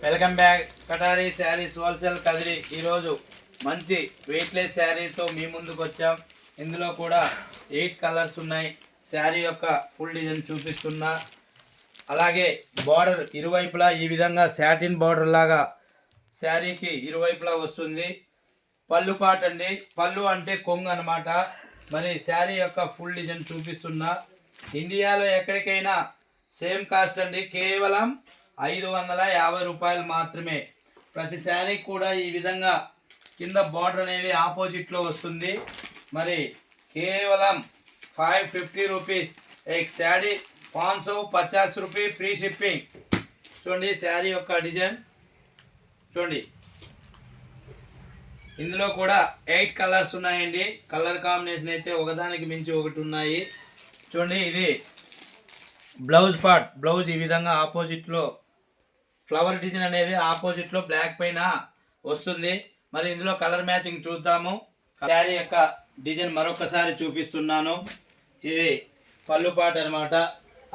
Welcome back కటారీ saris wholesale Kadiri. ఈరోజు మంచి weightless శారీతో మీ ముందుకు వచ్చాం. ఇందులో కూడా 8 కలర్స్ ఉన్నాయి. శారీ యొక్క ఫుల్ డిజైన్ చూపిస్తున్నా. అలాగే బార్డర్ ఇరువైపులా ఈ విధంగా సాటిన్ బార్డర్ లాగా శారీకి ఇరువైపులా వస్తుంది. పళ్ళు పాట అండి, పళ్ళు అంటే కొంగు అనమాట. మరి శారీ యొక్క ఫుల్ డిజైన్ చూపిస్తున్నా. ఇండియాలో ఎక్కడికైనా సేమ్ కాస్ట్ అండి, కేవలం 550 రూపాయలు మాత్రమే. ప్రతి శారీ కూడా ఈ విధంగా కింద బార్డర్ అనేది ఆపోజిట్లో వస్తుంది. మరి కేవలం 550 రూపీస్ एक శారీ 550 రూపీ ఫ్రీ షిప్పింగ్. చూడండి శారీ యొక్క డిజైన్ చూడండి. ఇందులో కూడా 8 కలర్స్ ఉన్నాయండి. కలర్ కాంబినేషన్ అయితే ఒకదానికి మించి ఒకటి ఉన్నాయి. చూడండి, ఇది బ్లౌజ్ పార్ట్. బ్లౌజ్ ఈ విధంగా ఆపోజిట్లో ఫ్లవర్ డిజైన్ అనేది ఆపోజిట్లో బ్లాక్ పైన వస్తుంది. మరి ఇందులో కలర్ మ్యాచింగ్ చూద్దాము. శారీ యొక్క డిజైన్ మరొకసారి చూపిస్తున్నాను. ఇది పళ్ళు పార్ట్ అనమాట.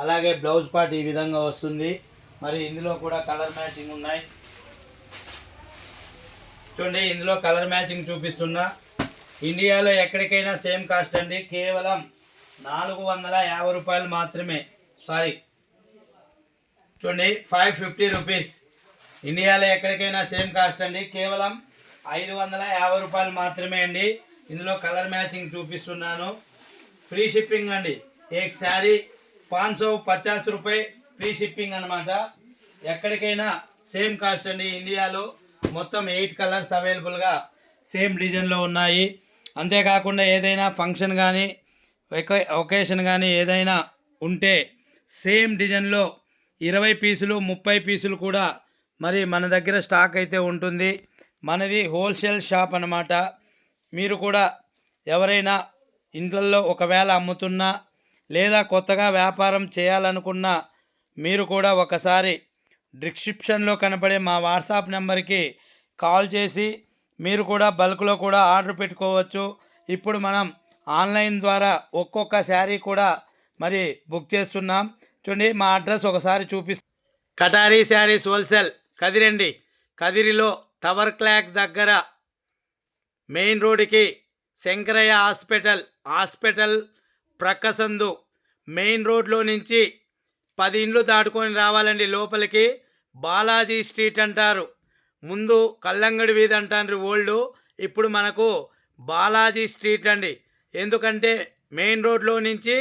అలాగే బ్లౌజ్ పార్ట్ ఈ విధంగా వస్తుంది. మరి ఇందులో కూడా కలర్ మ్యాచింగ్ ఉన్నాయి. చూడండి, ఇందులో కలర్ మ్యాచింగ్ చూపిస్తున్నా. ఇండియాలో ఎక్కడికైనా సేమ్ కాస్ట్ అండి, కేవలం 450 రూపాయలు మాత్రమే. చూడండి, 550 రూపీస్. ఇండియాలో ఎక్కడికైనా సేమ్ కాస్ట్ అండి, కేవలం 550 రూపాయలు మాత్రమే అండి. ఇందులో కలర్ మ్యాచింగ్ చూపిస్తున్నాను. ఫ్రీ షిప్పింగ్ అండి. एक శారీ 550 రూపాయి ఫ్రీ షిప్పింగ్ అనమాట. ఎక్కడికైనా సేమ్ కాస్ట్ అండి. ఇండియాలో మొత్తం 8 కలర్స్ అవైలబుల్గా సేమ్ డిజైన్లో ఉన్నాయి. అంతేకాకుండా ఏదైనా ఫంక్షన్ కానీ ఒకేషన్ కానీ ఏదైనా ఉంటే సేమ్ డిజైన్లో 20 పీసులు 30 పీసులు కూడా మరి మన దగ్గర స్టాక్ అయితే ఉంటుంది. మనది హోల్సేల్ షాప్ అన్నమాట. మీరు కూడా ఎవరైనా ఇంట్లో ఒకవేళ అమ్ముతున్నా లేదా కొత్తగా వ్యాపారం చేయాలనుకున్నా మీరు కూడా ఒకసారి డిస్క్రిప్షన్లో కనపడే మా వాట్సాప్ నెంబర్కి కాల్ చేసి మీరు కూడా బల్క్లో కూడా ఆర్డర్ పెట్టుకోవచ్చు. ఇప్పుడు మనం ఆన్లైన్ ద్వారా ఒక్కొక్క శారీ కూడా మరి బుక్ చేస్తున్నాం. చూడండి, మా అడ్రస్ ఒకసారి చూపిస్తాం. కటారీ శారీస్ హోల్సేల్ కదిరండి. కదిరిలో టవర్ క్లాక్ దగ్గర మెయిన్ రోడ్డుకి శంకరయ్య హాస్పిటల్ ప్రక్కసందు మెయిన్ రోడ్లో నుంచి 10 ఇండ్లు దాటుకొని రావాలండి లోపలికి. బాలాజీ స్ట్రీట్ అంటారు. ముందు కల్లంగడి వీధి అంటారు ఓల్డ్. ఇప్పుడు మనకు బాలాజీ స్ట్రీట్ అండి. ఎందుకంటే మెయిన్ రోడ్లో నుంచి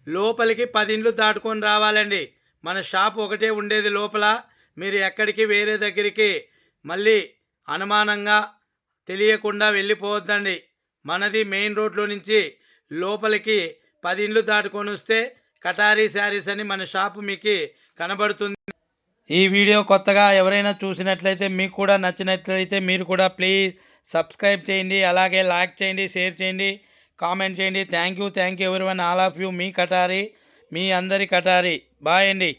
లోపలికి 10 ఇండ్లు దాటుకొని రావాలండి. మన షాప్ ఒకటే ఉండేది లోపల. మీరు ఎక్కడికి వేరే దగ్గరికి మళ్ళీ అనుమానంగా తెలియకుండా వెళ్ళిపోవద్దండి. మనది మెయిన్ రోడ్లో నుంచి లోపలికి 10 ఇండ్లు దాటుకొని వస్తే కటారీ శారీస్ అని మన షాపు మీకు కనబడుతుంది. ఈ వీడియో కొత్తగా ఎవరైనా చూసినట్లయితే మీకు కూడా నచ్చినట్లయితే మీరు కూడా ప్లీజ్ సబ్స్క్రైబ్ చేయండి. అలాగే లైక్ చేయండి, షేర్ చేయండి, కామెంట్ చేయండి. Thank you everyone, all of you. మీ కటారీ, మీ అందరి కటారీ. బాయ్ అండి.